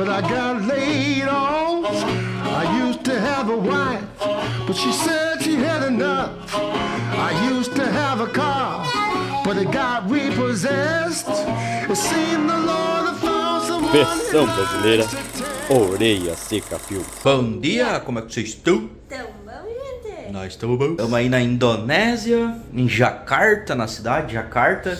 but I got laid off. I used to have a wife, but she said she had enough. I used to have a car, but it got repossessed. It seemed the Lord had found someone. Versão brasileira, Orelha Seca Filmes. Bom dia, como é que vocês estão? Tão bom, gente? Nós estamos bom. Estamos aí na Indonésia, em Jakarta, na cidade, Jakarta.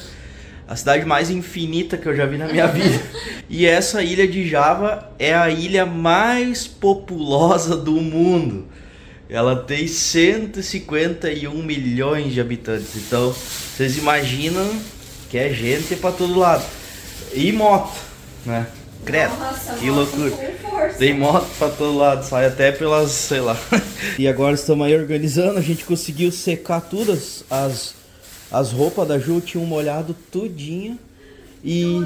A cidade mais infinita que eu já vi na minha vida. E essa ilha de Java é a ilha mais populosa do mundo. Ela tem 151 milhões de habitantes. Então, vocês imaginam que é gente pra todo lado. E moto, né? Credo, Nossa, que moto loucura. com força. Tem moto pra todo lado, sai até pelas, sei lá. E agora estamos aí organizando, a gente conseguiu secar todas as roupas da Ju, tinham molhado tudinho. E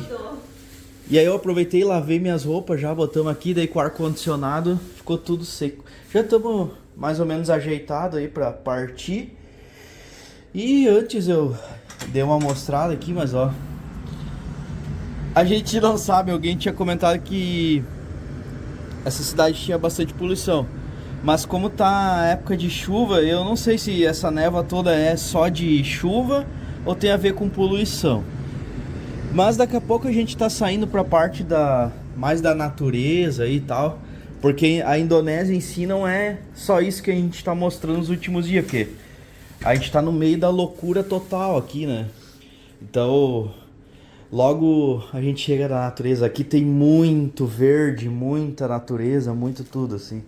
aí eu aproveitei e lavei minhas roupas já, botamos aqui, daí com o ar-condicionado ficou tudo seco. Já estamos mais ou menos ajeitados aí pra partir. E antes eu dei uma mostrada aqui, mas ó, a gente não sabe, alguém tinha comentado que essa cidade tinha bastante poluição. Mas como tá a época de chuva, eu não sei se essa névoa toda é só de chuva ou tem a ver com poluição. Mas daqui a pouco a gente tá saindo pra parte mais da natureza e tal. Porque a Indonésia em si não é só isso que a gente tá mostrando nos últimos dias. Porque a gente tá no meio da loucura total aqui, né? Então, logo a gente chega na natureza. Aqui tem muito verde, muita natureza, muito tudo assim.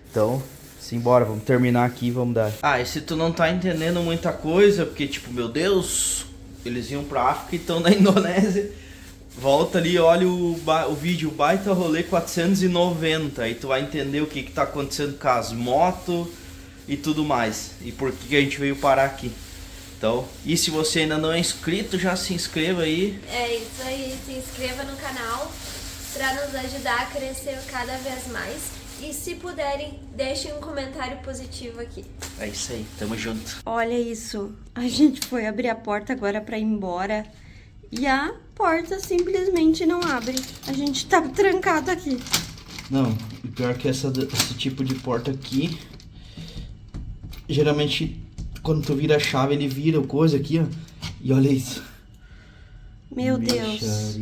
Então, simbora, vamos terminar aqui e vamos dar. Ah, e se tu não tá entendendo muita coisa, porque tipo, meu Deus, eles iam pra África e estão na Indonésia, volta ali, olha o vídeo, baita rolê 490, aí tu vai entender o que tá acontecendo com as motos e tudo mais, e por que a gente veio parar aqui. Então, e se você ainda não é inscrito, já se inscreva aí. É isso aí, se inscreva no canal pra nos ajudar a crescer cada vez mais. E se puderem, deixem um comentário positivo aqui. É isso aí, tamo junto. Olha isso, a gente foi abrir a porta agora pra ir embora e a porta simplesmente não abre. A gente tá trancado aqui. Não, o pior é que esse tipo de porta aqui, geralmente quando tu vira a chave ele vira o coisa aqui, ó. E olha isso. Meu Deus.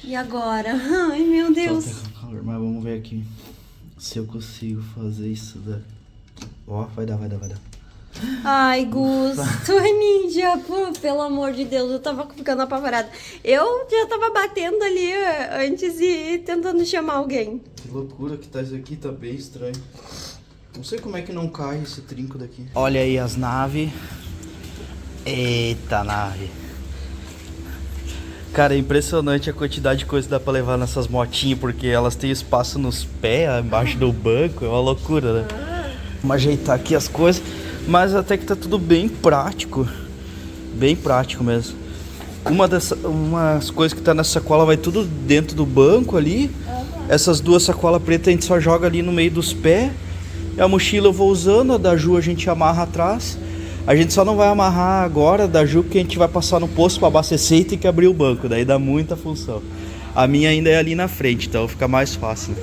E agora? Ai, meu Deus. Só tá com calor, mas vamos ver aqui se eu consigo fazer isso daqui. Ó, vai dar. Ai, Gus, tu é ninja, pô, pelo amor de Deus, eu tava ficando apavorada. Eu já tava batendo ali antes e tentando chamar alguém. Que loucura que tá isso aqui, tá bem estranho. Não sei como é que não cai esse trinco daqui. Olha aí as naves. Eita nave. Cara, é impressionante a quantidade de coisa que dá pra levar nessas motinhas, porque elas têm espaço nos pés, embaixo do banco, é uma loucura, né? Vamos ajeitar aqui as coisas, mas até que tá tudo bem prático mesmo. Umas coisas que tá nessa sacola vai tudo dentro do banco ali. Essas duas sacolas pretas a gente só joga ali no meio dos pés. E a mochila eu vou usando, a da Ju a gente amarra atrás. A gente só não vai amarrar agora da Ju, porque a gente vai passar no posto para abastecer e tem que abrir o banco, daí dá muita função. A minha ainda é ali na frente, então fica mais fácil.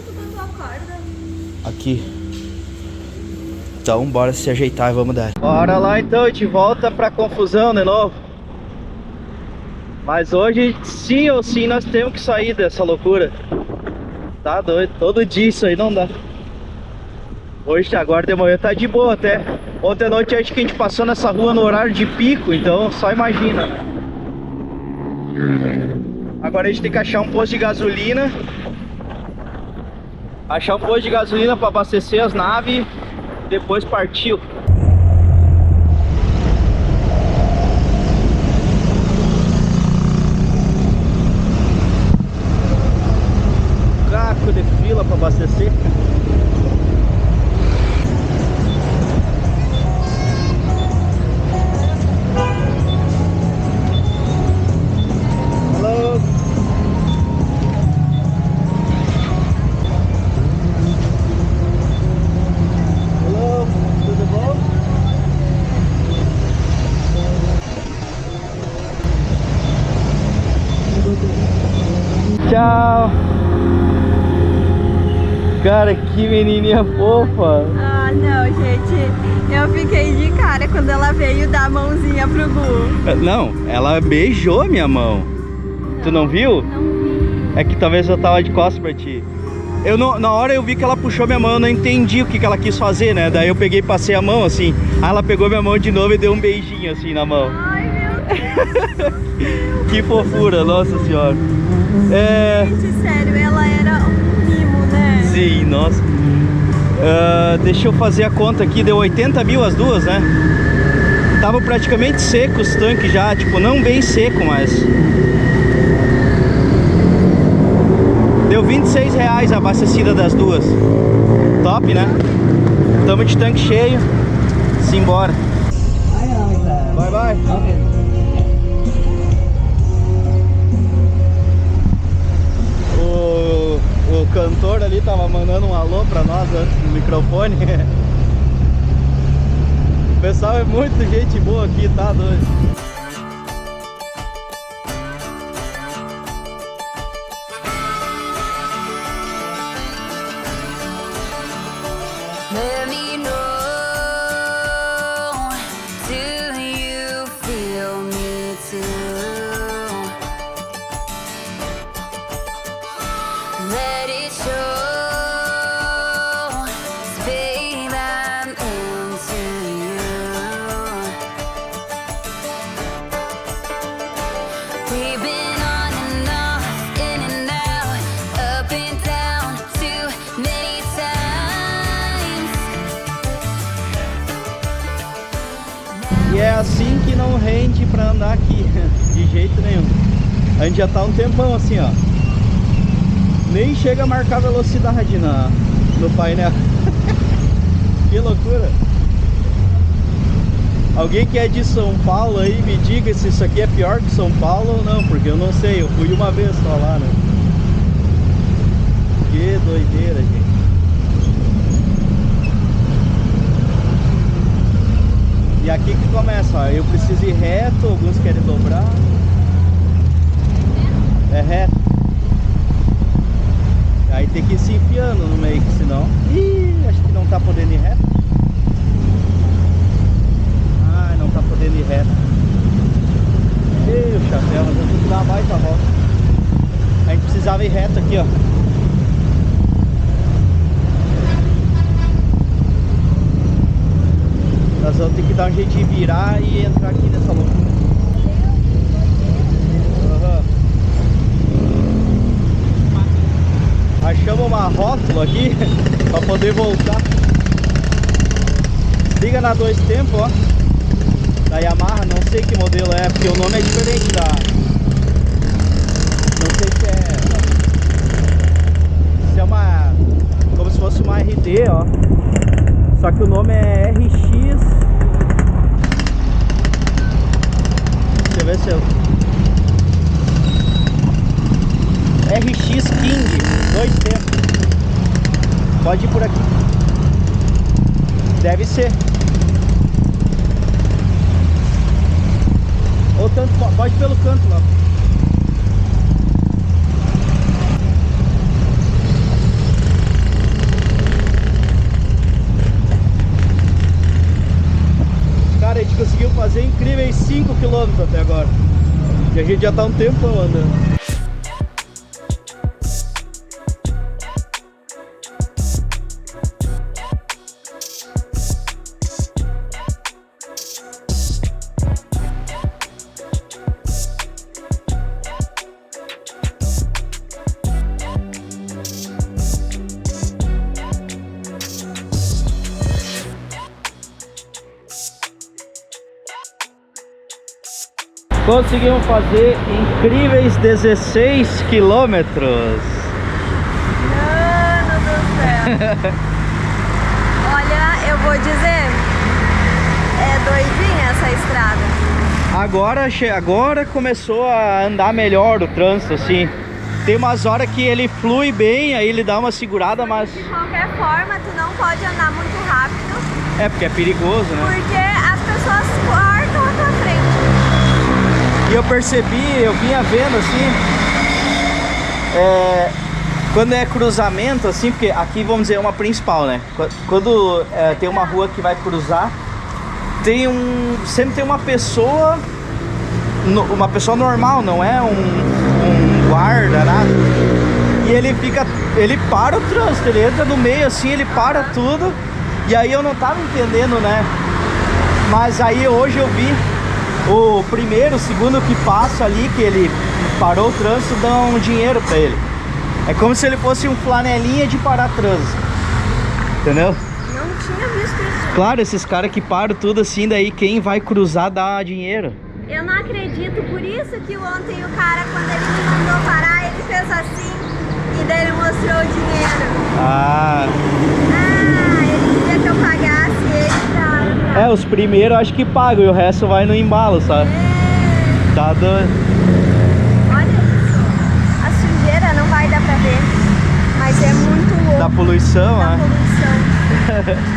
Aqui. Então bora se ajeitar e vamos dar. Bora lá então, a gente volta pra confusão de novo. Mas hoje sim ou sim nós temos que sair dessa loucura. Tá doido, todo dia isso aí não dá. Hoje, agora de manhã tá de boa até. Ontem à noite acho que a gente passou nessa rua no horário de pico, então só imagina. Agora a gente tem que achar um posto de gasolina. Achar um posto de gasolina para abastecer as naves e depois partiu. Caco de fila para abastecer. Tchau. Cara, que menininha fofa. Ah, não, gente. Eu fiquei de cara quando ela veio dar a mãozinha pro Gu. Não, ela beijou minha mão. Tu não viu? Não vi. É que talvez eu tava de costas pra ti. Eu não, na hora eu vi que ela puxou minha mão, eu não entendi o que ela quis fazer, né? Daí eu peguei e passei a mão assim. Aí ela pegou minha mão de novo e deu um beijinho assim na mão. Ai, meu Deus. Que fofura, nossa senhora. Gente, sério, ela era um mimo, né? Sim, nossa. Deixa eu fazer a conta aqui, deu 80 mil as duas, né? Tava praticamente seco os tanques já, tipo, não bem seco, mas... Deu R$26 a abastecida das duas. Top, né? Tamo de tanque cheio. Simbora. Vai, vai. O cantor ali tava mandando um alô pra nós antes no microfone. O pessoal é muito gente boa aqui, tá doido? Let me know, do you feel me too? Let it show, 'cause babe, I'm into you. We've been on and off, in and out, up and down, too many times. E é assim que não rende pra andar aqui, de jeito nenhum. A gente já tá um tempão assim, ó. Nem chega a marcar velocidade no painel. Que loucura. Alguém que é de São Paulo aí me diga se isso aqui é pior que São Paulo ou não, porque eu não sei, eu fui uma vez só lá, né? Que doideira, gente. E aqui que começa, ó, eu preciso ir reto, alguns querem dobrar. É reto. Aí tem que ir se enfiando no meio, que senão... Ih, acho que não tá podendo ir reto. Ah, não tá podendo ir reto. Ih, o chapéu, mas eu tenho que dar uma baita volta. A gente precisava ir reto aqui, ó. Nós vamos ter que dar um jeito de virar e entrar aqui nessa loucura. Achamos uma rótula aqui para poder voltar. Liga na 2 tempos, ó. Da Yamaha, não sei que modelo é, porque o nome é diferente da... Não sei se é uma... Como se fosse uma RD, ó. Só que o nome é RX. Deixa eu ver se eu... RX King, 2 tempos. Pode ir por aqui. Deve ser. Ou tanto, pode ir pelo canto lá. Cara, a gente conseguiu fazer incríveis 5 km até agora. E a gente já tá um tempão andando. Conseguimos fazer incríveis 16 quilômetros. Mano do céu. Olha, eu vou dizer, é doidinha essa estrada. Agora começou a andar melhor o trânsito, assim. Tem umas horas que ele flui bem, aí ele dá uma segurada, mas... De qualquer forma, tu não pode andar muito rápido. É, porque é perigoso, né? Porque as pessoas cortam a tua frente. E eu percebi, eu vinha vendo assim, Quando é cruzamento, assim, porque aqui, vamos dizer, é uma principal, né? Quando tem uma rua que vai cruzar, sempre tem uma pessoa normal, não é um guarda, nada. E ele para o trânsito, ele entra no meio assim, ele para tudo. E aí eu não tava entendendo, né? Mas aí hoje eu vi o primeiro, o segundo que passa ali, que ele parou o trânsito, dão um dinheiro pra ele. É como se ele fosse um flanelinha de parar trânsito. Entendeu? Não tinha visto isso. Claro, esses caras que param tudo assim, daí quem vai cruzar dá dinheiro. Eu não acredito, por isso que ontem o cara, quando ele me mandou parar, ele fez assim e daí ele mostrou o dinheiro. Ah, Ele queria que eu pagasse ele pra... os primeiros acho que pagam e o resto vai no embalo, sabe? Tá doido. Olha isso, a sujeira não vai dar pra ver, mas é muito louco. Da poluição, Da né? poluição.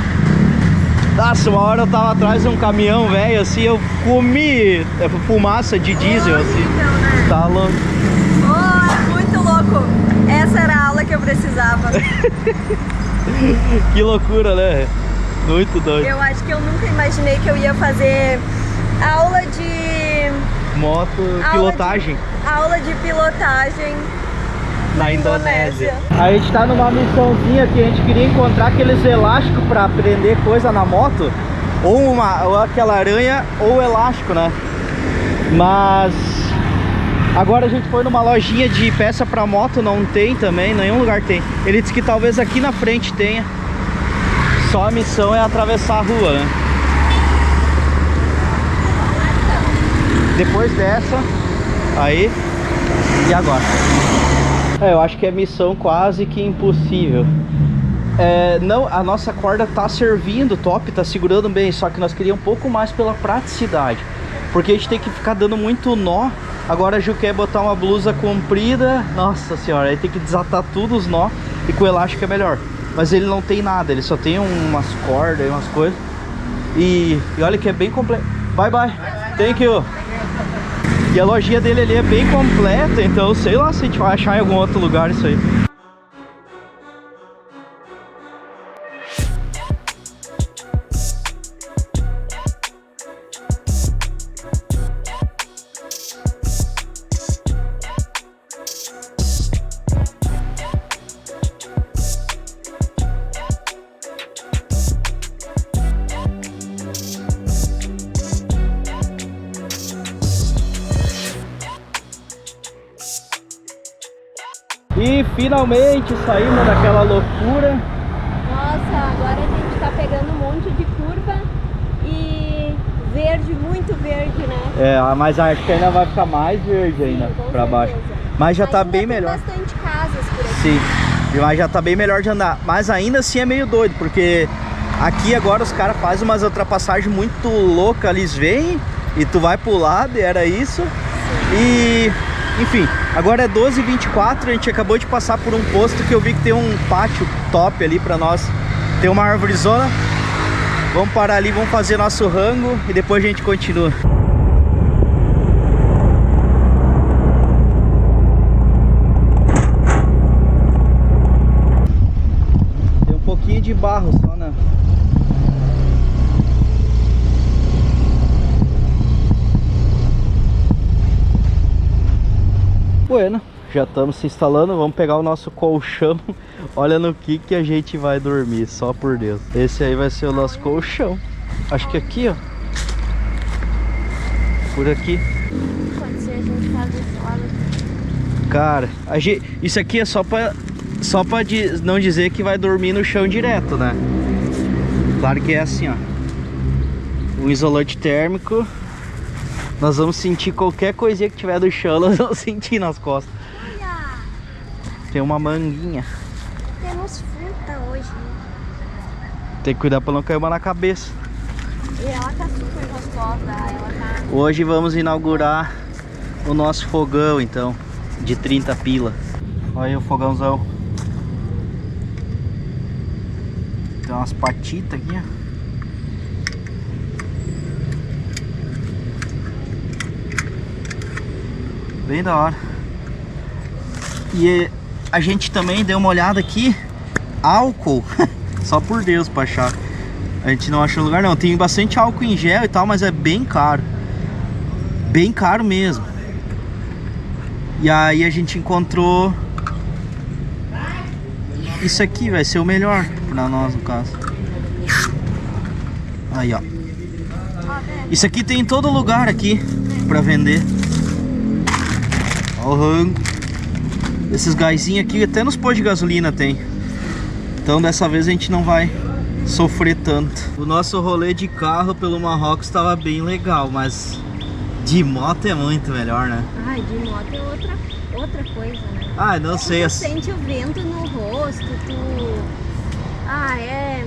Nossa, uma hora eu tava atrás de um caminhão, velho, assim, eu comi fumaça de diesel, assim. Horrível, né? Tá louco. Oh, muito louco. Essa era a aula que eu precisava. Que loucura, né? Muito doido. Eu acho que eu nunca imaginei que eu ia fazer aula de... Pilotagem Aula de pilotagem na Indonésia. A gente tá numa missãozinha que a gente queria encontrar aqueles elásticos pra prender coisa na moto. Ou aquela aranha ou elástico, né? Mas agora a gente foi numa lojinha de peça pra moto, não tem também, nenhum lugar tem. Ele disse que talvez aqui na frente tenha. Só a missão é atravessar a rua, né? Depois dessa, aí, e agora? Eu acho que é missão quase que impossível. Não, a nossa corda tá servindo top, tá segurando bem, só que nós queríamos um pouco mais pela praticidade. Porque a gente tem que ficar dando muito nó. Agora a Ju quer botar uma blusa comprida, nossa senhora, aí tem que desatar tudo os nó e com o elástico é melhor. Mas ele não tem nada, ele só tem umas cordas e umas coisas. E olha que é bem completo. Bye bye, thank you. E a lojinha dele ali é bem completa, então sei lá se a gente vai achar em algum outro lugar isso aí. E finalmente saímos daquela loucura. Nossa, agora a gente tá pegando um monte de curva e verde, muito verde, né? Mas acho que ainda vai ficar mais verde ainda. Sim, com pra baixo. certeza. Mas já tá Ainda bem tem melhor. bastante casas por aqui. Sim, mas já tá bem melhor de andar. Mas ainda assim é meio doido, porque aqui agora os caras fazem umas ultrapassagens muito loucas. Eles vêm e tu vai pro lado, e era isso. Sim. E enfim, agora é 12h24, a gente acabou de passar por um posto que eu vi que tem um pátio top ali pra nós. Tem uma árvorezona. Vamos parar ali, vamos fazer nosso rango e depois a gente continua. Tem um pouquinho de barro só, né? Bueno, já estamos se instalando, vamos pegar o nosso colchão. Olha no que a gente vai dormir, só por Deus. Esse aí vai ser o nosso colchão. Acho que aqui, ó. Por aqui. Pode ser, a gente tá desse lado. Cara, isso aqui é só pra não dizer que vai dormir no chão direto, né? Claro que é assim, ó. Um isolante térmico. Nós vamos sentir qualquer coisinha que tiver do chão, nós vamos sentir nas costas. Olha, Tem uma manguinha. temos fruta hoje. Tem que cuidar pra não cair uma na cabeça. E ela tá super gostosa, ela tá... Hoje vamos inaugurar o nosso fogão, então, de 30 pila. Olha aí o fogãozão. Tem umas patitas aqui, ó. Bem da hora. E a gente também deu uma olhada aqui. Álcool, só por Deus pra achar. A gente não achou lugar não. Tem bastante álcool em gel e tal, mas é bem caro. Bem caro mesmo. E aí a gente encontrou isso aqui, vai ser o melhor pra nós no caso. Aí, ó. Isso aqui tem em todo lugar aqui pra vender. Ó o rango. Esses gásinhos aqui até nos postos de gasolina tem. Então dessa vez a gente não vai sofrer tanto. O nosso rolê de carro pelo Marrocos estava bem legal, mas de moto é muito melhor, né? Ai, de moto é outra coisa, né? Ah, não sei. Tu sente o vento no rosto, é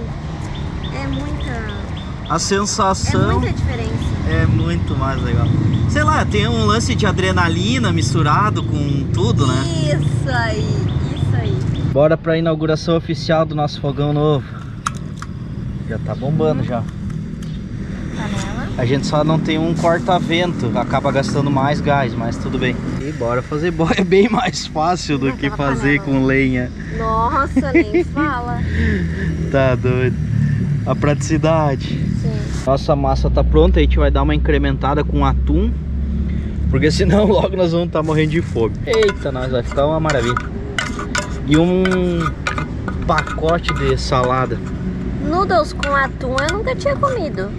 muita... A sensação É muita diferença. é muito mais legal. Sei lá, tem um lance de adrenalina misturado com tudo, né? Isso aí. Bora pra inauguração oficial do nosso fogão novo. Já tá bombando já. Panela. A gente só não tem um corta-vento, acaba gastando mais gás, mas tudo bem. E bora fazer boia, é bem mais fácil do que fazer com lenha. Nossa, nem fala. Tá doido. A praticidade. Sim. Nossa massa tá pronta, a gente vai dar uma incrementada com atum, porque senão logo nós vamos estar morrendo de fome. Eita, nós vai ficar uma maravilha. E um pacote de salada. Noodles com atum eu nunca tinha comido.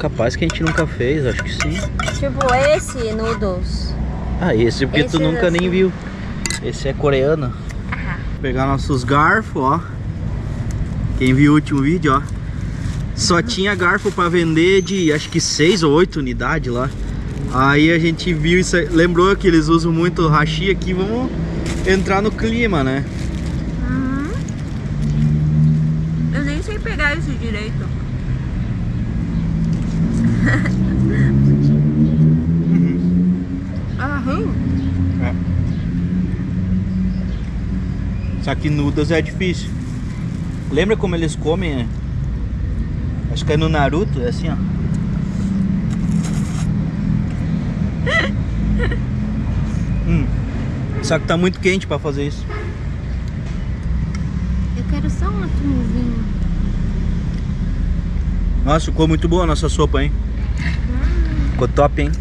Capaz que a gente nunca fez, acho que sim. Tipo esse noodles. Ah, esse porque tu Esses nunca assim. nem viu. Esse é coreano. Vou pegar nossos garfos, ó. Quem viu o último vídeo, ó. Só tinha garfo pra vender de acho que 6 ou 8 unidades lá. Aí a gente viu isso, lembrou que eles usam muito hashi aqui, vamos entrar no clima, né? Eu nem sei pegar isso direito. É. Só que nudas é difícil. Lembra como eles comem? Acho que é no Naruto, é assim, ó. Só que tá muito quente pra fazer isso. Eu quero só um atumzinho. Nossa, ficou muito boa a nossa sopa, hein? Ficou top, hein?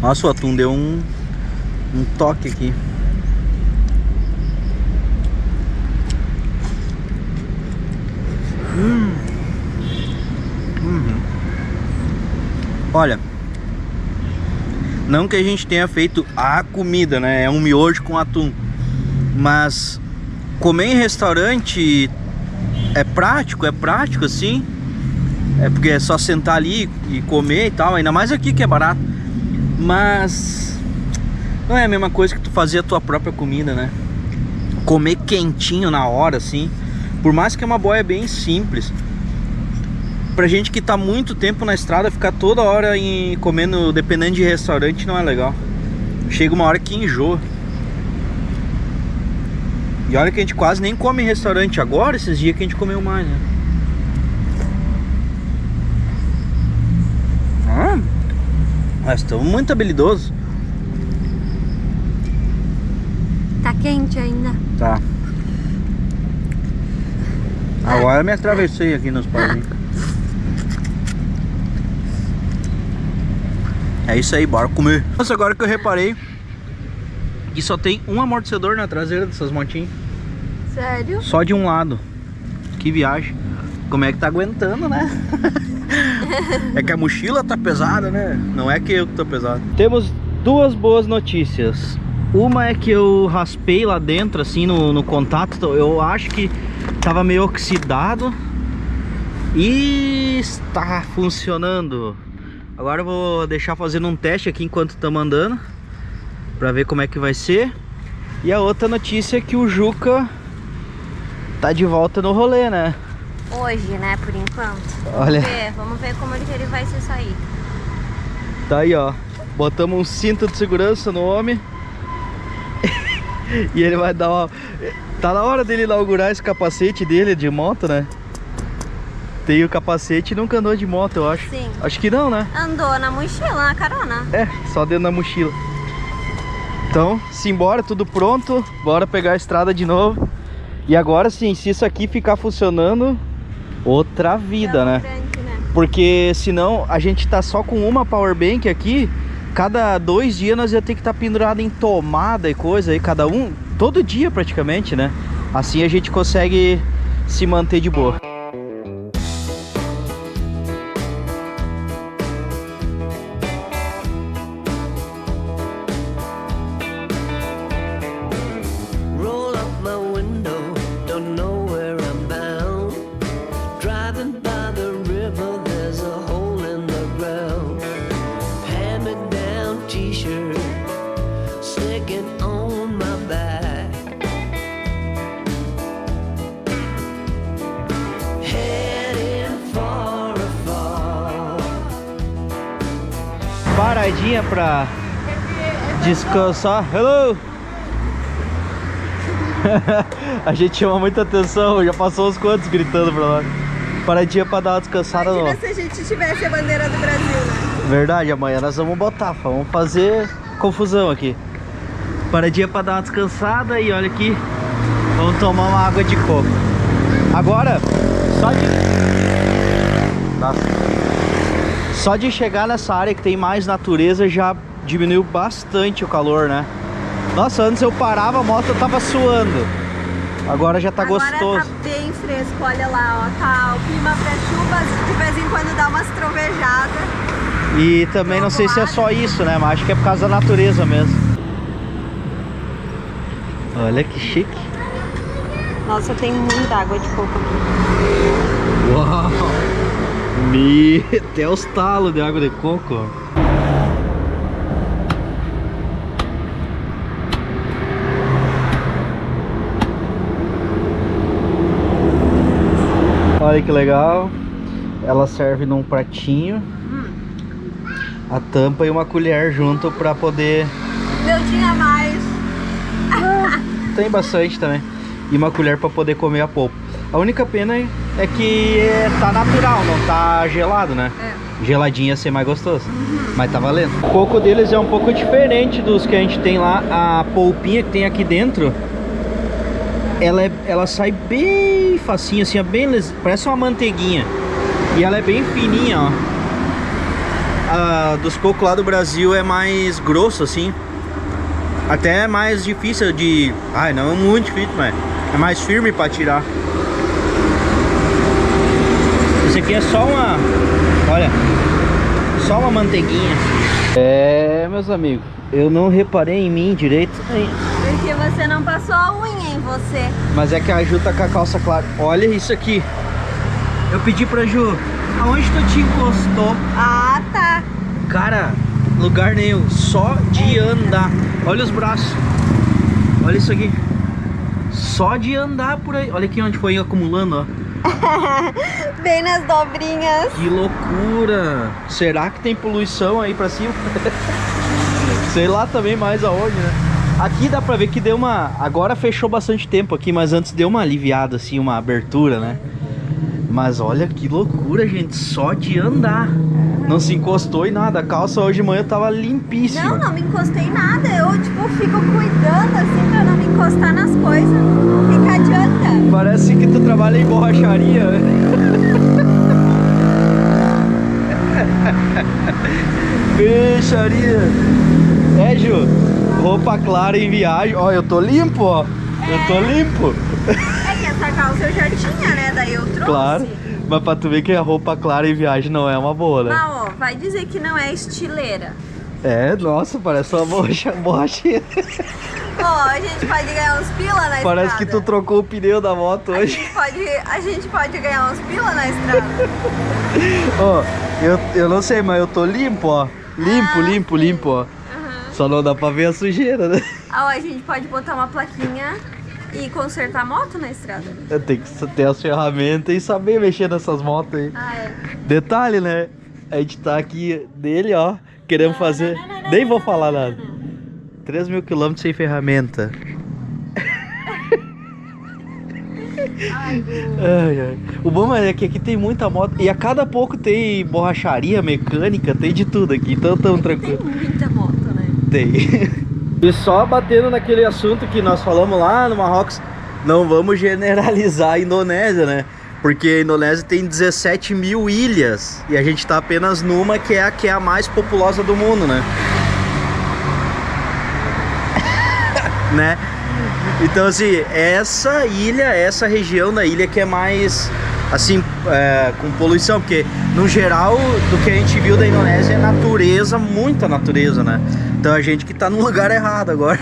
Nossa, o atum deu um toque aqui. Olha, não que a gente tenha feito a comida, né? É um miojo com atum. Mas comer em restaurante é prático assim. É porque é só sentar ali e comer e tal. Ainda mais aqui que é barato. Mas não é a mesma coisa que tu fazer a tua própria comida, né? Comer quentinho na hora, assim. Por mais que é uma boia bem simples, pra gente que tá muito tempo na estrada, ficar toda hora comendo, dependendo de restaurante, não é legal. Chega uma hora que enjoa. E olha que a gente quase nem come em restaurante agora, esses dias que a gente comeu mais, né? Nós estamos muito habilidosos. Tá quente ainda. Tá. Agora eu me atravessei aqui nos pauzinhos. É isso aí, bora comer. Nossa, agora que eu reparei que só tem um amortecedor na traseira dessas motinhas. Sério? Só de um lado. Que viagem. Como é que tá aguentando, né? É que a mochila tá pesada, né? Não é que eu que tô pesado. Temos duas boas notícias. Uma é que eu raspei lá dentro, assim, no contato. Eu acho que tava meio oxidado. E está funcionando. Agora eu vou deixar fazendo um teste aqui enquanto estamos andando, pra ver como é que vai ser. E a outra notícia é que o Juca tá de volta no rolê, né? Hoje, né, por enquanto. Olha. Vamos ver como ele vai se sair. Tá aí, ó. Botamos um cinto de segurança no homem. E ele vai dar uma... Tá na hora dele inaugurar esse capacete dele de moto, né? tem o capacete e nunca andou de moto, eu acho. Sim. Acho que não, né? Andou na mochila, na carona. É, só dentro da mochila. Então, simbora, tudo pronto. Bora pegar a estrada de novo. E agora sim, se isso aqui ficar funcionando, outra vida, né? Grande, né? Porque senão a gente tá só com uma powerbank aqui. Cada 2 dias nós ia ter que estar pendurado em tomada e coisa aí, cada um, todo dia praticamente, né? Assim a gente consegue se manter de boa. Roll up my window, don't know where I'm bound. Driving by the river, there's a hole in the ground. Hand-me-down t-shirt, sticking on my back. Heading far afar. Paradinha pra descansar. Hello! A gente chama muita atenção, já passou uns quantos gritando pra lá. Paradinha pra dar uma descansada. Imagina se a gente tivesse a bandeira do Brasil, né? Verdade, amanhã nós vamos botar, vamos fazer confusão aqui. Paradinha pra dar uma descansada e olha aqui, vamos tomar uma água de coco. Agora, só de chegar nessa área que tem mais natureza já diminuiu bastante o calor, né? Nossa, antes eu parava, a moto tava suando. Agora já tá gostoso. Agora tá bem fresco, olha lá, ó. Tá o clima pré-chuvas, de vez em quando dá umas trovejadas. E também não sei se é só isso, né? Mas acho que é por causa da natureza mesmo. Olha que chique. Nossa, tem muita água de coco aqui. Uau! Até os talos de água de coco. Olha que legal. Ela serve num pratinho. A tampa e uma colher junto pra poder... Eu tinha mais. Tem bastante também. E uma colher pra poder comer a polpa. A única pena é que tá natural, não tá gelado, né? Geladinho ia ser mais gostoso. Mas tá valendo. O coco deles é um pouco diferente dos que a gente tem lá. A polpinha que tem aqui dentro, ela sai bem facinho, assim, parece uma manteiguinha. E ela é bem fininha, ó. A dos cocos lá do Brasil é mais grosso, assim. Até é mais difícil de... Ai, não é muito difícil, mas é mais firme pra tirar. Esse aqui é só uma... Olha, só uma manteiguinha. É, meus amigos, eu não reparei em mim direito. Porque você não passou a unha em você. Mas é que a Ju tá com a calça clara. Olha isso aqui. Eu pedi pra Ju, aonde tu te encostou? Ah, tá. Cara, lugar nenhum, só de andar. Olha os braços. Olha isso aqui. Só de andar por aí. Olha aqui onde foi acumulando, ó. Bem nas dobrinhas. Que loucura. Será que tem poluição aí pra cima? Sei lá também mais aonde, né? Aqui dá pra ver que deu uma... Agora fechou bastante tempo aqui, mas antes deu uma aliviada, assim, uma abertura, né? Mas olha que loucura, gente. Só de andar. Não se encostou em nada. A calça hoje de manhã tava limpíssima. Não me encostei em nada. Eu, tipo, fico cuidando, assim, pra não me encostar nas coisas. O que adianta? Parece que tu trabalha em borracharia. Fecharia. É, Ju, roupa clara em viagem. Ó, eu tô limpo, ó. Eu tô limpo. É que essa calça eu já tinha, né? Daí eu trouxe. Claro. Mas pra tu ver que a roupa clara em viagem não é uma boa, né? Não, ó, vai dizer que não é estileira. É, nossa, parece uma borrachinha. Ó, a gente pode ganhar uns pila na Parece que tu estrada. trocou o pneu da moto A hoje. gente pode ganhar uns pila na estrada. Ó, eu não sei, mas eu tô limpo, ó. Limpo, ó. Só não dá pra ver a sujeira, né? Ó, a gente pode botar uma plaquinha e consertar a moto na estrada. Tem que ter as ferramentas e saber mexer nessas motos aí. Ah, é. Detalhe, né? A gente tá aqui dele, ó. Queremos fazer... Nem vou falar nada. 3.000 km sem ferramenta. Ai, ai. O bom é que aqui tem muita moto. E a cada pouco tem borracharia, mecânica, tem de tudo aqui. Então tão tranquilo. Tem muita moto, né? Tem. E só batendo naquele assunto que nós falamos lá no Marrocos, não vamos generalizar a Indonésia, né? Porque a Indonésia tem 17 mil ilhas e a gente tá apenas numa que é a mais populosa do mundo, né? Né? Então assim, essa ilha, essa região da ilha que é mais assim, com poluição, porque no geral do que a gente viu da Indonésia é natureza, muita natureza, né? Então a gente que tá no lugar errado agora.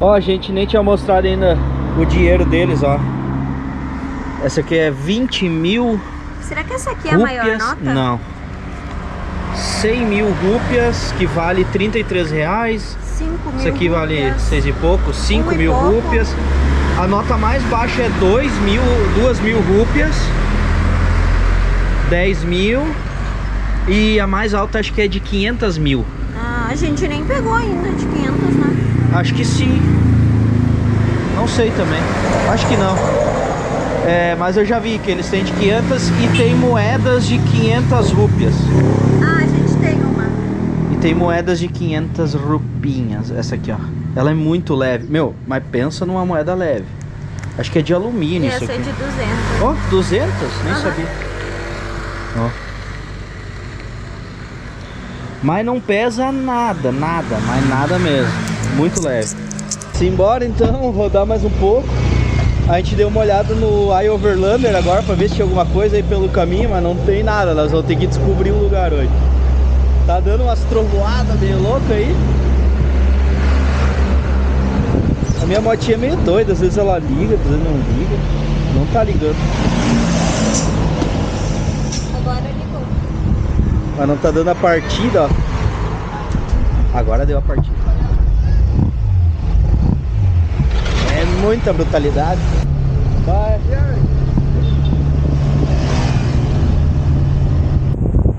Ó, a gente nem tinha mostrado ainda o dinheiro deles, ó. Essa aqui é 20 mil. Será que essa aqui é a maior nota? Não. 100 mil rúpias, que vale 33 reais. 5 mil Isso aqui vale rúpias. 6 e pouco, 5 e mil pouco. rúpias. A nota mais baixa é 2 mil rúpias. 10 mil. E a mais alta acho que é de 500 mil. Ah, a gente nem pegou ainda de 500, né? Acho que sim. Não sei também. Acho que não. Mas eu já vi que eles têm de 500 e tem moedas de 500 rúpias. Ah, a gente tem uma. E tem moedas de 500 rupinhas. Essa aqui, ó. Ela é muito leve. Meu, mas pensa numa moeda leve. Acho que é de alumínio E isso essa é aqui. de 200. Ó, 200? Nem Aham. sabia. Ó. Mas não pesa nada, nada. Mas nada mesmo. Muito leve. Simbora então, rodar mais um pouco. A gente deu uma olhada no iOverlander agora pra ver se tinha alguma coisa aí pelo caminho, mas não tem nada. Nós vamos ter que descobrir um lugar hoje. Tá dando umas trovoadas meio loucas aí. A minha motinha é meio doida, às vezes ela liga, às vezes não liga. Não tá ligando. Agora ligou. Mas não tá dando a partida, ó. Agora deu a partida. É muita brutalidade. Vai.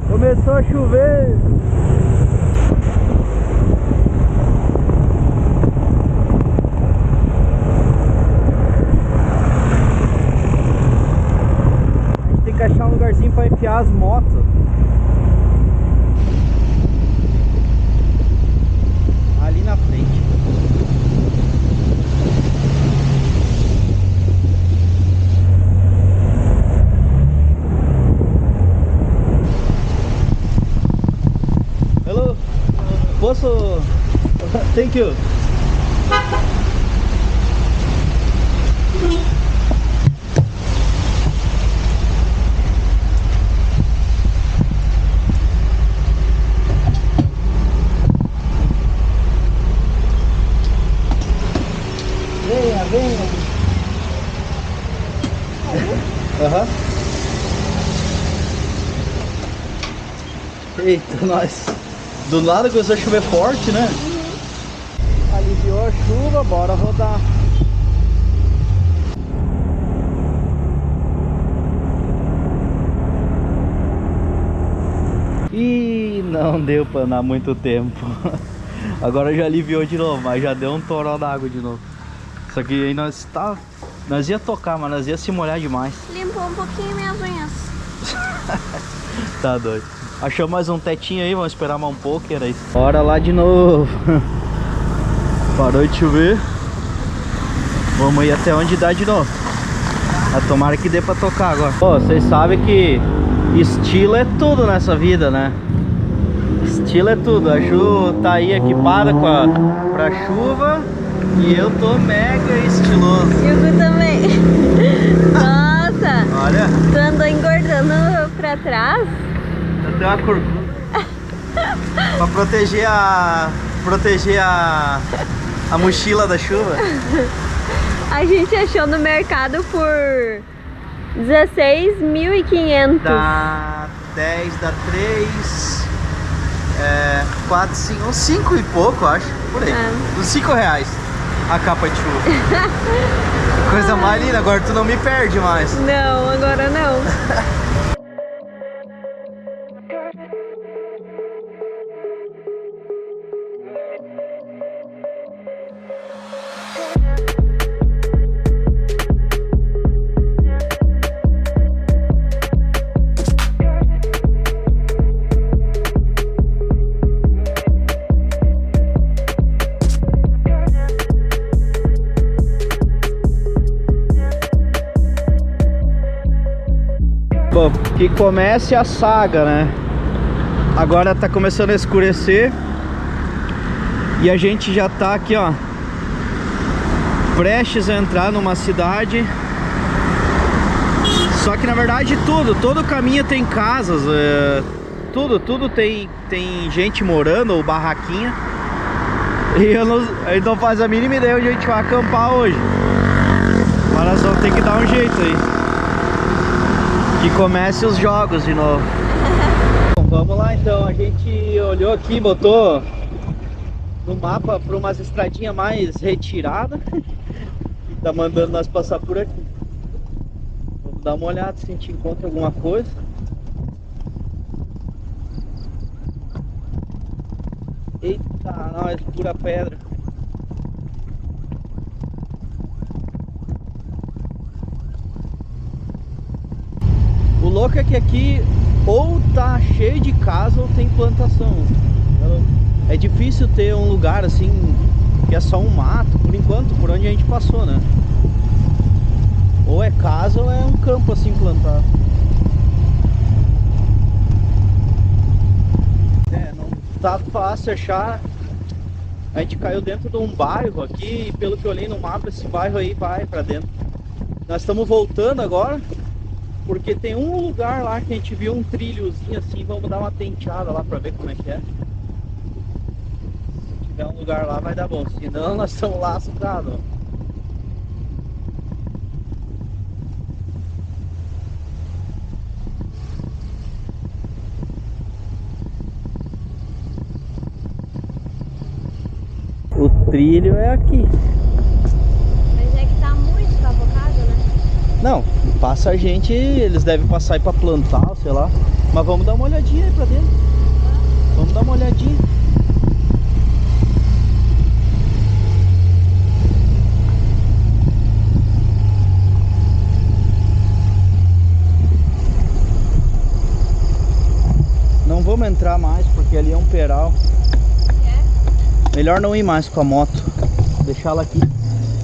Começou a chover. A gente tem que achar um lugarzinho pra enfiar as motos. Ali na frente. Hello. Posso? Thank you. Venha, venha. Aham. Eita, nós. Do nada começou a chover forte, né? Aliviou a chuva, bora rodar. E não deu pra andar muito tempo. Agora já aliviou de novo, mas já deu um toró d'água de novo. Só que aí nós ia tocar, mas nós ia se molhar demais. Limpou um pouquinho minhas unhas. Tá doido. Achou mais um tetinho aí, vamos esperar mais um pouco, era isso. Bora lá de novo. Parou de chover. Vamos ir até onde dá de novo. Tomara que dê pra tocar agora. Pô, vocês sabem que estilo é tudo nessa vida, né? Estilo é tudo. A Ju tá aí equipada pra chuva e eu tô mega estiloso. Eu também. Nossa, Olha, tu andou engordando pra trás? eu tenho uma curva. Pra proteger a mochila da chuva. A gente achou no mercado por 16.500. Dá 10, dá 3, 4, 5, uns 5 e pouco, acho, por aí. Uns 5 reais a capa de chuva. Coisa mais linda, agora tu não me perde mais. Não, agora não. Bom, que comece a saga, né? Agora tá começando a escurecer e a gente já tá aqui, ó, prestes a entrar numa cidade. Só que na verdade todo caminho tem casas, tudo tem gente morando ou barraquinha. E a gente não faz a mínima ideia onde a gente vai acampar hoje. Mas nós vamos ter que dar um jeito aí. Que comece os jogos de novo. Bom, vamos lá então, a gente olhou aqui, botou no mapa para umas estradinhas mais retiradas. E tá mandando nós passar por aqui. Vamos dar uma olhada se a gente encontra alguma coisa. Eita, nós, pura pedra. O louco é que aqui ou tá cheio de casa ou tem plantação. É difícil ter um lugar assim que é só um mato, por enquanto, por onde a gente passou, né? Ou é casa ou é um campo assim plantado. Não tá fácil achar. A gente caiu dentro de um bairro aqui e pelo que eu olhei no mapa, esse bairro aí vai pra dentro. Nós estamos voltando agora porque tem um lugar lá que a gente viu um trilhozinho assim. Vamos dar uma tenteada lá pra ver como é que é. Se tiver um lugar lá vai dar bom, senão nós estamos lascados. O trilho é aqui. Mas é que tá muito cavocado, né? Não, passa a gente, eles devem passar aí pra plantar, sei lá. Mas vamos dar uma olhadinha aí pra dentro. Vamos dar uma olhadinha. Não vamos entrar mais porque ali é um peral. Melhor não ir mais com a moto. Deixar ela aqui.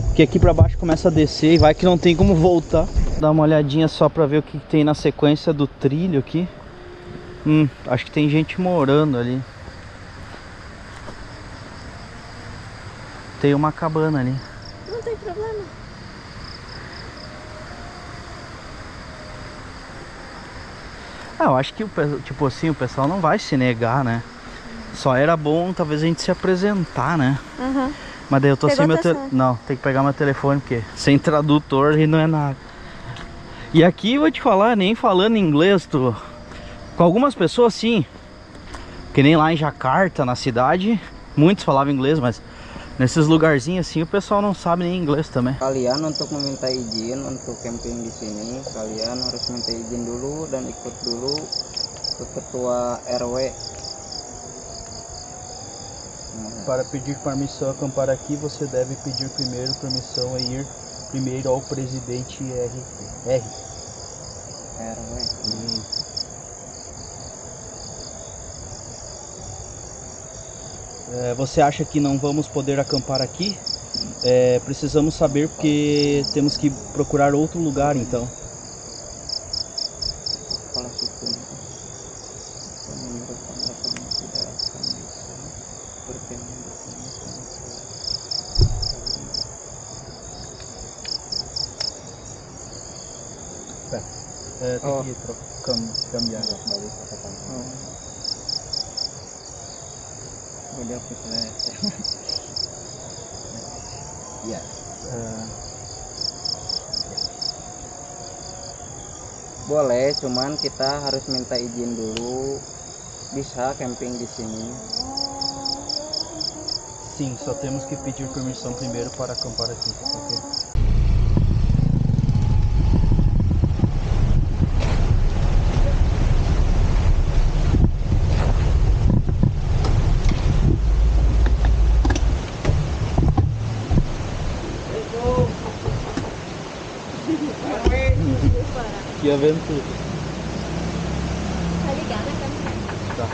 Porque aqui pra baixo começa a descer e vai que não tem como voltar. Dá uma olhadinha só pra ver o que tem na sequência do trilho aqui. Acho que tem gente morando ali. Tem uma cabana ali. Não tem problema. Eu acho que tipo assim, o pessoal não vai se negar, né? Só era bom talvez a gente se apresentar, né? Aham. Mas daí eu tô sem meu telefone. Não, tem que pegar meu telefone porque sem tradutor e não é nada. E aqui vou te falar, nem falando inglês, com algumas pessoas sim. Que nem lá em Jakarta, na cidade, muitos falavam inglês, mas nesses lugarzinhos assim o pessoal não sabe nem inglês também. Kalian untuk meminta izin untuk camping di sini, kalian harus minta izin dulu dan ikut dulu ke ketua RW. Para pedir permissão a acampar aqui, você deve pedir primeiro permissão a ir primeiro ao presidente RW. Você acha que não vamos poder acampar aqui? Precisamos saber porque temos que procurar outro lugar então. Kepala suku itu menyuruhkan mereka tidak akan bisa berkemah di sini sama sekali. Tem que cambiar. Udah selesai. Ya. Boleh, cuman kita harus minta izin dulu. Bisa camping di sini. Sim, só temos que pedir permissão primeiro para acampar aqui. Ok. Que aventura. Tá ligada a câmera? Tá.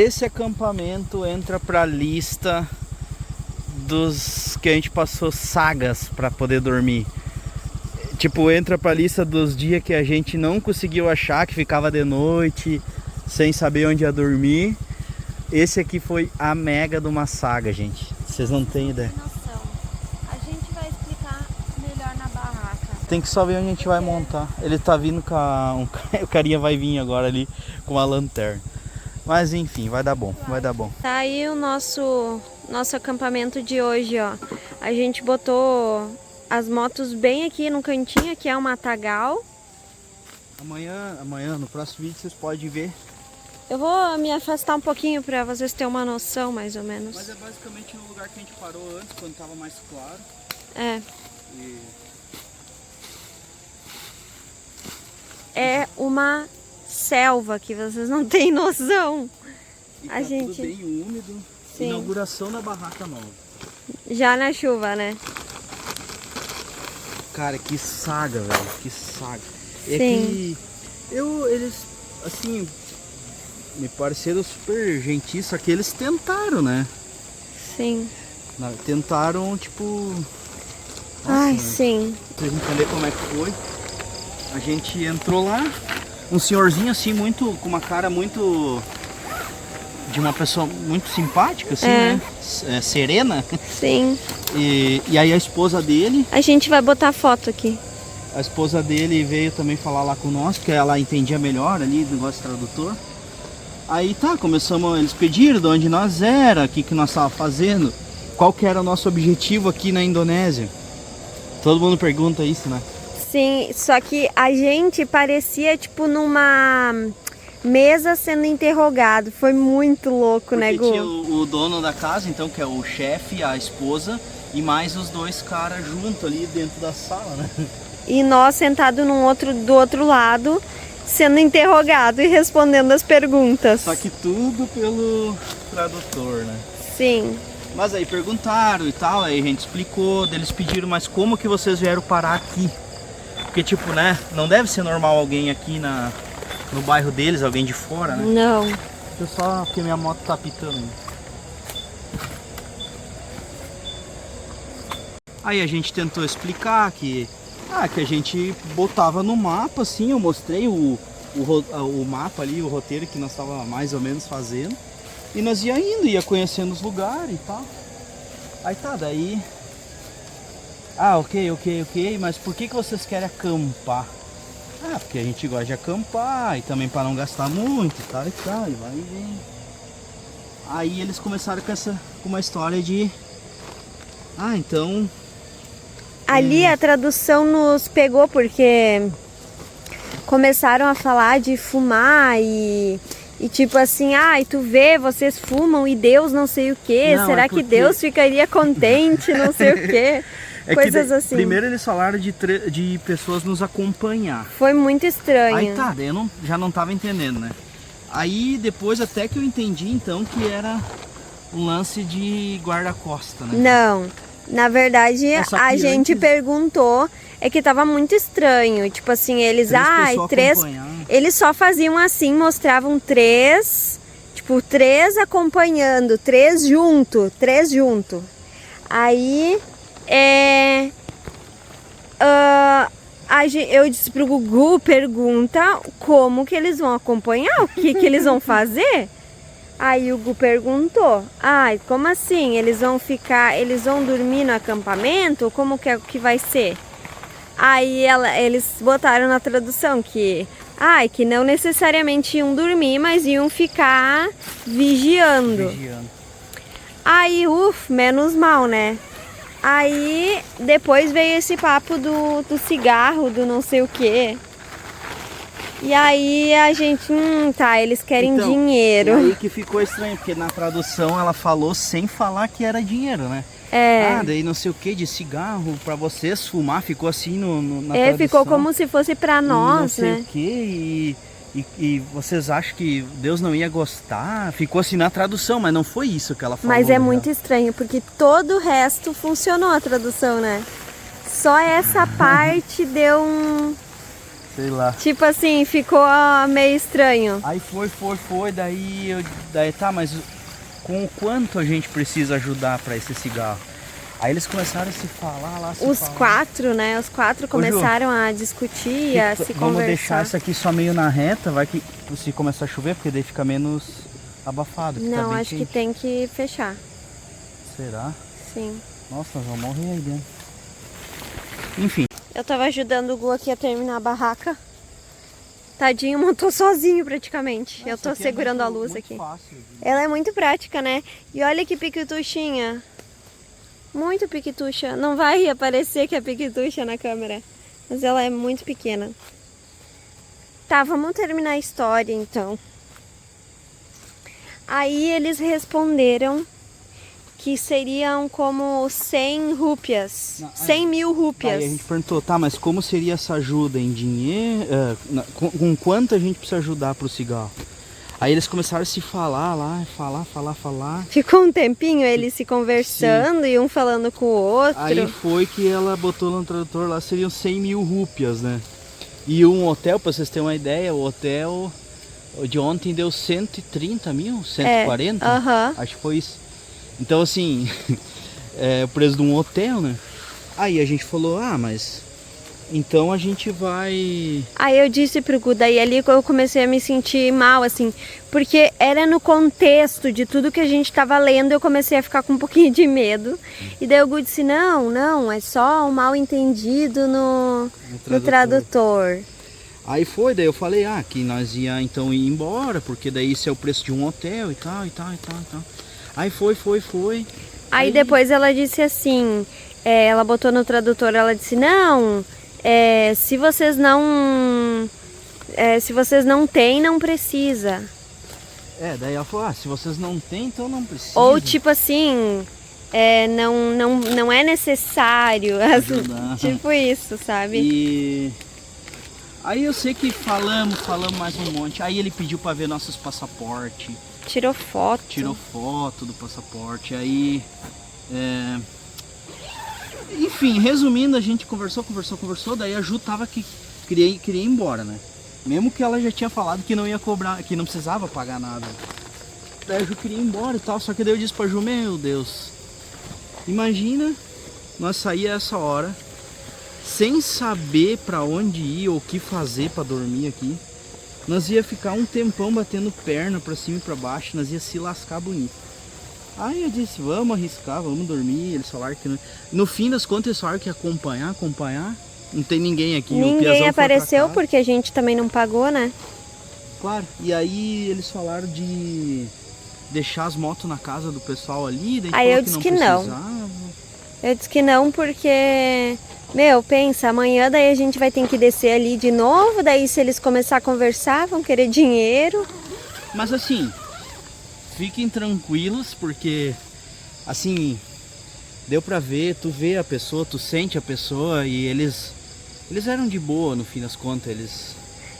esse acampamento entra pra lista dos que a gente passou sagas pra poder dormir. Tipo, entra pra lista dos dias que a gente não conseguiu achar, que ficava de noite, sem saber onde ia dormir. Esse aqui foi a mega de uma saga, gente. Vocês não têm ideia. Noção. A gente vai explicar melhor na barraca. Tem que só ver onde a gente vai montar. Ele tá vindo com o carinha vai vir agora ali com a lanterna. Mas enfim, vai dar bom, vai dar bom. Tá aí o nosso acampamento de hoje, ó. A gente botou as motos bem aqui no cantinho, que é um matagal. Amanhã, no próximo vídeo, vocês podem ver. Eu vou me afastar um pouquinho pra vocês terem uma noção, mais ou menos. Mas é basicamente no lugar que a gente parou antes, quando tava mais claro. É. E... É uma selva que vocês não têm noção. E A tá gente- tudo bem úmido. Sim. Inauguração da barraca nova. Já na chuva, né? Cara, que saga, velho. Que saga. É Sim. que eles, assim, me pareceram super gentis, só que eles tentaram, né? Sim. Tentaram, tipo... Ai, né? sim. Pra gente entender como é que foi. A gente entrou lá, um senhorzinho assim, muito, com uma cara muito... de uma pessoa muito simpática, assim, É. né? Serena. Sim. E aí a esposa dele, A gente vai botar foto aqui. a esposa dele veio também falar lá com nós, porque ela entendia melhor ali, do negócio de tradutor. Aí tá, começamos, eles pediram de onde nós era, o que nós estávamos fazendo, qual que era o nosso objetivo aqui na Indonésia. Todo mundo pergunta isso, né? Sim, só que a gente parecia tipo numa mesa sendo interrogado. Foi muito louco, né, Porque Gu? tinha o dono da casa, então, que é o chefe, a esposa, e mais os dois caras junto ali dentro da sala, né? E nós sentados do outro lado, sendo interrogado e respondendo as perguntas. Só que tudo pelo tradutor, né? Sim. Mas aí perguntaram e tal, aí a gente explicou, daí eles pediram, mas como que vocês vieram parar aqui? Porque tipo, né, não deve ser normal alguém aqui no bairro deles, alguém de fora, né? Não. Deixa eu só, porque minha moto tá pitando. Aí a gente tentou explicar que a gente botava no mapa, assim, eu mostrei o mapa ali, o roteiro que nós estava mais ou menos fazendo. E nós ia conhecendo os lugares e tal. Aí tá, daí... ok, mas por que vocês querem acampar? Porque a gente gosta de acampar e também para não gastar muito e tal, e vai e vem. Aí eles começaram com uma história de... então... Ali a tradução nos pegou porque começaram a falar de fumar e tipo assim, e tu vê, vocês fumam e Deus não sei o que, Não, será é que porque- Deus ficaria contente, não sei o que, coisas assim. Primeiro eles falaram de pessoas nos acompanhar. Foi muito estranho. Aí tá, daí eu já não tava entendendo, né? Aí depois até que eu entendi então que era um lance de guarda-costa, né? Não, na verdade só que a gente antes- perguntou, é que tava muito estranho, tipo assim, eles, pessoas acompanhar. eles só faziam assim, mostravam três acompanhando, três junto. Aí, eu disse pro Gugu, pergunta como que eles vão acompanhar, o que que eles vão fazer? Aí o Gu perguntou, como assim? Eles vão dormir no acampamento? Como que é que vai ser? Aí eles botaram na tradução que não necessariamente iam dormir, mas iam ficar vigiando. Aí, menos mal, né? Aí depois veio esse papo do cigarro, do não sei o quê. E aí a gente, eles querem Então, dinheiro. E aí que ficou estranho, porque na tradução ela falou sem falar que era dinheiro, né? Daí não sei o que de cigarro pra vocês fumar, ficou assim na tradução. Ficou como se fosse pra nós, não sei né? o que, e vocês acham que Deus não ia gostar? Ficou assim na tradução, mas não foi isso que ela falou. Mas é já. muito estranho, porque todo o resto funcionou a tradução, né? Só essa parte deu Sei lá. Tipo assim, ficou meio estranho. Aí foi, daí tá, mas com o quanto a gente precisa ajudar pra esse cigarro? Aí eles começaram a se falar lá, Os quatro, né? Os quatro começaram a discutir, a se Vamos deixar conversar. isso aqui só meio na reta, vai que se começar a chover, porque daí fica menos abafado. Que tá Não, bem acho que quente. tem que fechar. Será? Sim. Nossa, nós vamos morrer aí dentro. Enfim. Eu tava ajudando o Gu aqui a terminar a barraca. Tadinho, montou sozinho praticamente. Eu tô segurando a luz aqui. Fácil. Ela é muito prática, né? E olha que piquituchinha. Muito piquitucha. Não vai aparecer que é piquitucha na câmera. Mas ela é muito pequena. Tá, vamos terminar a história então. Aí eles responderam que seriam como 100 rúpias. 100 mil rúpias. Aí a gente perguntou, tá, mas como seria essa ajuda em dinheiro? Com quanto a gente precisa ajudar pro cigarro? Aí eles começaram a se falar lá, falar. Ficou um tempinho eles se conversando e um falando com o outro. Aí foi que ela botou no tradutor lá, seriam 100 mil rúpias, né? E um hotel, pra vocês terem uma ideia, o hotel de ontem deu 130 mil, 140? Aham. Acho que foi isso. Então assim, é o preço de um hotel, né? Aí a gente falou, mas então a gente vai... Aí eu disse pro Gu, daí ali eu comecei a me sentir mal, assim, porque era no contexto de tudo que a gente tava lendo, eu comecei a ficar com um pouquinho de medo. E daí o Gu disse, não, é só um mal entendido no tradutor. Aí foi, daí eu falei, que nós ia então ir embora, porque daí isso é o preço de um hotel e tal. Aí foi. Aí depois ela disse assim, ela botou no tradutor, ela disse, se vocês não têm, não precisa. Daí ela falou, se vocês não têm, então não precisa. Ou tipo assim, não é necessário, Ajudar. tipo isso, sabe? E aí eu sei que falamos mais um monte. Aí ele pediu pra ver nossos passaportes. Tirou foto. Tirou foto do passaporte. Aí enfim, resumindo, a gente conversou. Daí a Ju tava que queria ir embora, né? Mesmo que ela já tinha falado que não ia cobrar, que não precisava pagar nada. Daí a Ju queria ir embora e tal. Só que daí eu disse pra Ju, meu Deus, imagina nós sair a essa hora sem saber pra onde ir ou o que fazer pra dormir aqui. Nós ia ficar um tempão batendo perna pra cima e pra baixo, nós ia se lascar bonito. Aí eu disse, vamos arriscar, vamos dormir. Eles falaram que no fim das contas eles falaram que ia acompanhar. Não tem ninguém aqui. Ninguém apareceu porque a gente também não pagou, né? Claro, e aí eles falaram de deixar as motos na casa do pessoal ali. Daí Aí eu disse que não. Eu disse que não porque... pensa, amanhã daí a gente vai ter que descer ali de novo, daí se eles começar a conversar, vão querer dinheiro. Mas assim, fiquem tranquilos, porque assim, deu pra ver, tu vê a pessoa, tu sente a pessoa e eles eram de boa no fim das contas,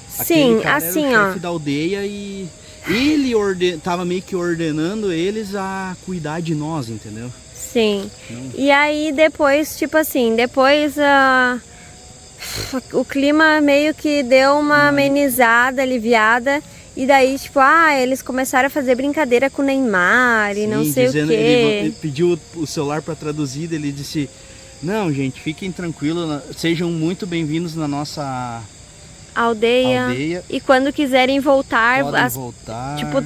Sim, aquele cara assim, era o chefe da aldeia e ele tava meio que ordenando eles a cuidar de nós, entendeu? Sim. E aí depois, tipo assim, o clima meio que deu uma amenizada, aliviada. E daí, tipo, eles começaram a fazer brincadeira com o Neymar e não sei o quê. Ele pediu o celular para traduzir, ele disse, não, gente, fiquem tranquilos, sejam muito bem-vindos na nossa aldeia. E quando quiserem voltar, podem voltar. Tipo,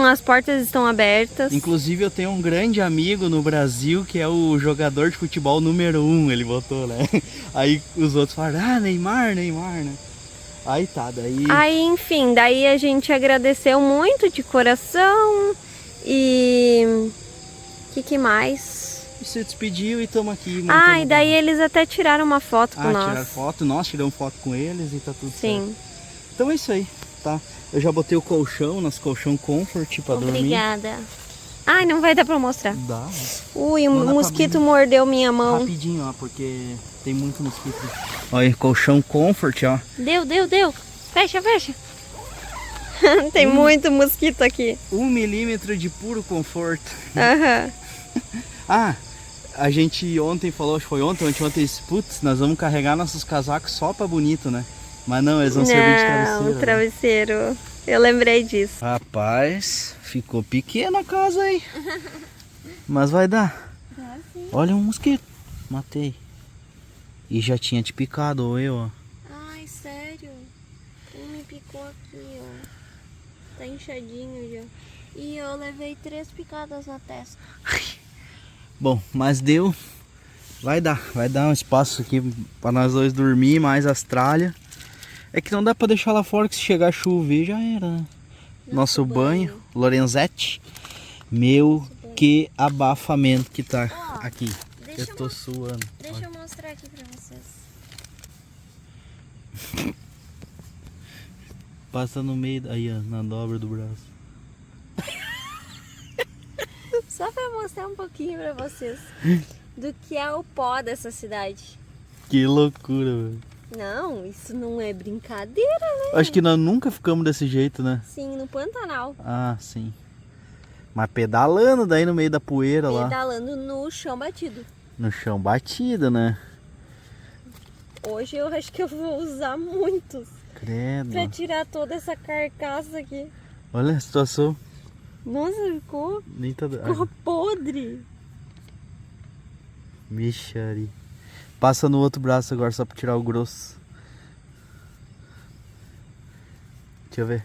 as portas estão abertas. Inclusive eu tenho um grande amigo no Brasil que é o jogador de futebol número 1, ele botou, né? Aí os outros falaram, Neymar, né? Aí tá, daí... Aí, enfim, daí a gente agradeceu muito de coração e... que mais? E se despediu e estamos aqui. E daí eles até tiraram uma foto com nós. Tiraram foto, nós tiramos foto com eles e tá tudo Sim. certo. Então é isso aí, tá? Eu já botei o colchão, nosso colchão Comfort pra dormir. Obrigada. Não vai dar pra mostrar. Dá. Ui, um mosquito mordeu minha mão. Rapidinho, ó, porque tem muito mosquito. Olha, colchão Comfort, ó. Deu. Fecha. Tem muito mosquito aqui. 1 milímetro de puro conforto. Aham. A gente ontem falou, acho que foi ontem disse, putz, nós vamos carregar nossos casacos só pra bonito, né? Mas não, eles vão servir de travesseiro. Não, né? travesseiro. Eu lembrei disso. Rapaz, ficou pequena a casa aí. Mas vai dar. Olha um mosquito. Matei. E já tinha te picado, ou eu, ó. Ai, sério? Me picou aqui, ó. Tá inchadinho já. E eu levei 3 picadas na testa. Bom, mas deu. Vai dar um espaço aqui pra nós dois dormir, mais as tralhas. É que não dá pra deixar lá fora, que se chegar a chover já era, né? Nosso banho, Lorenzetti. Meu, que abafamento que tá aqui. Eu tô suando. Deixa eu mostrar aqui pra vocês. Passa no meio, aí ó, na dobra do braço. Só pra mostrar um pouquinho pra vocês do que é o pó dessa cidade. Que loucura, velho. Não, isso não é brincadeira, né? Acho que nós nunca ficamos desse jeito, né? Sim, no Pantanal. Ah, sim. Mas pedalando daí no meio da poeira lá. Pedalando no chão batido. No chão batido, né? Hoje eu acho que eu vou usar muitos Credo. pra tirar toda essa carcaça aqui. Olha a situação. Nossa, ficou Nem tá... podre. Mixari. Passa no outro braço agora só pra tirar o grosso. Deixa eu ver.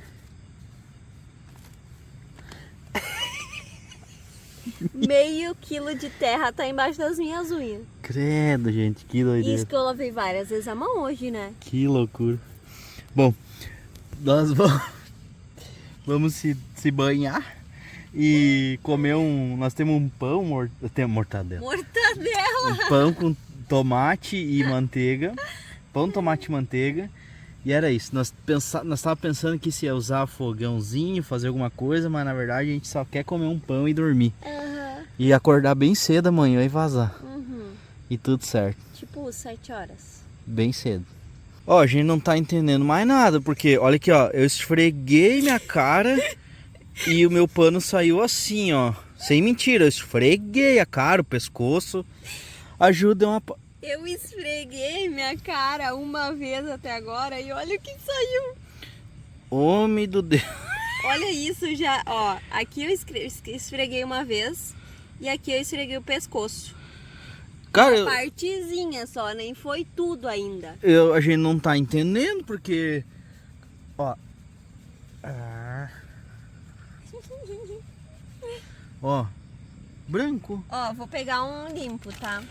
Meio quilo de terra tá embaixo das minhas unhas. Credo, gente, que doideira. Isso que eu lavei várias vezes a mão hoje, né? Que loucura. Bom, nós vamos se banhar e comer um... Nós temos um pão, temos mortadela. Mortadela! Um pão com tomate e manteiga. Pão, tomate e manteiga. E era isso. Nós estávamos pensando que se ia usar fogãozinho, fazer alguma coisa, mas na verdade a gente só quer comer um pão e dormir. E acordar bem cedo amanhã e vazar. E tudo certo. Tipo 7 horas. Bem cedo. Ó, a gente não tá entendendo mais nada, porque olha aqui, ó. Eu esfreguei minha cara e o meu pano saiu assim, ó. Sem mentira, eu esfreguei a cara, o pescoço. Ajuda uma... Eu esfreguei minha cara uma vez até agora e olha o que saiu. Homem do Deus. Olha isso já, ó. Aqui eu esfreguei uma vez e aqui eu esfreguei o pescoço. Cara, Partezinha só, nem foi tudo ainda. a gente não tá entendendo porque... Ó. Ó. Branco. Ó, vou pegar um limpo, tá?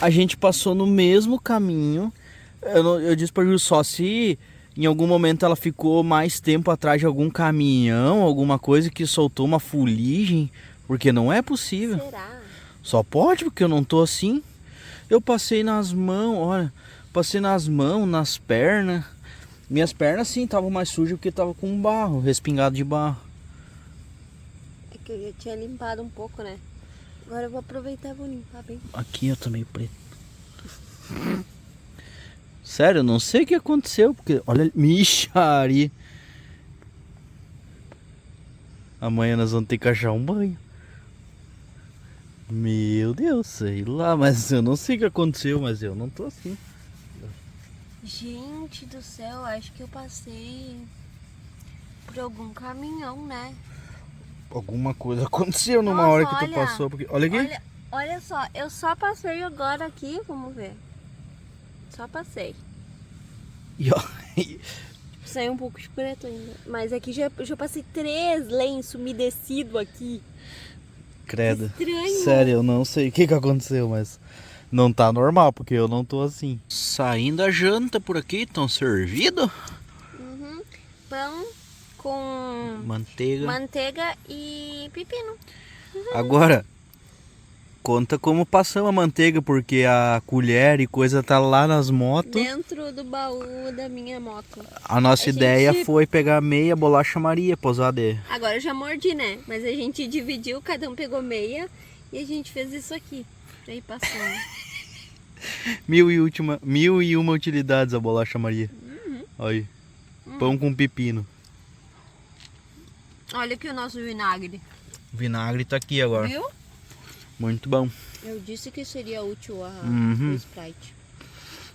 A gente passou no mesmo caminho. Eu disse pra Ju só se em algum momento ela ficou mais tempo atrás de algum caminhão, alguma coisa que soltou uma fuligem, porque não é possível. Será? Só pode, porque eu não tô assim. Eu passei nas mãos, olha, passei nas mãos, nas pernas. Minhas pernas sim estavam mais sujas porque tava com barro, respingado de barro. É que eu já tinha limpado um pouco, né? Agora eu vou aproveitar e vou limpar bem. Aqui eu tô meio preto. Sério, eu não sei o que aconteceu, porque olha, mixari. Amanhã nós vamos ter que achar um banho. Meu Deus, sei lá, mas eu não sei o que aconteceu, mas eu não tô assim. Gente do céu, acho que eu passei por algum caminhão, né? Alguma coisa aconteceu numa Nossa, hora que tu olha, passou, porque olha aqui. Olha só, eu só passei agora aqui, vamos ver. Só passei. E, ó, Saiu um pouco de preto ainda. Mas aqui já passei 3 lenços umedecidos aqui. credo. Estranho. Sério, eu não sei o que aconteceu, mas não tá normal, porque eu não tô assim. Saindo a janta por aqui, estão servido? Pão com Manteiga. e pepino. Agora, conta como passamos a manteiga, porque a colher e coisa tá lá nas motos. Dentro do baú da minha moto. A nossa A ideia gente- foi pegar meia bolacha Maria, posar de... Agora eu já mordi, né? Mas a gente dividiu, cada um pegou meia e a gente fez isso aqui. Pra ir passando. 1001 utilidades a bolacha Maria. Olha aí. Pão com pepino. Olha aqui o nosso vinagre. O vinagre tá aqui agora. Viu? Muito bom. Eu disse que seria útil o Uhum. Sprite.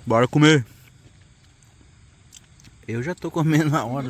Bora comer. Eu já tô comendo a hora.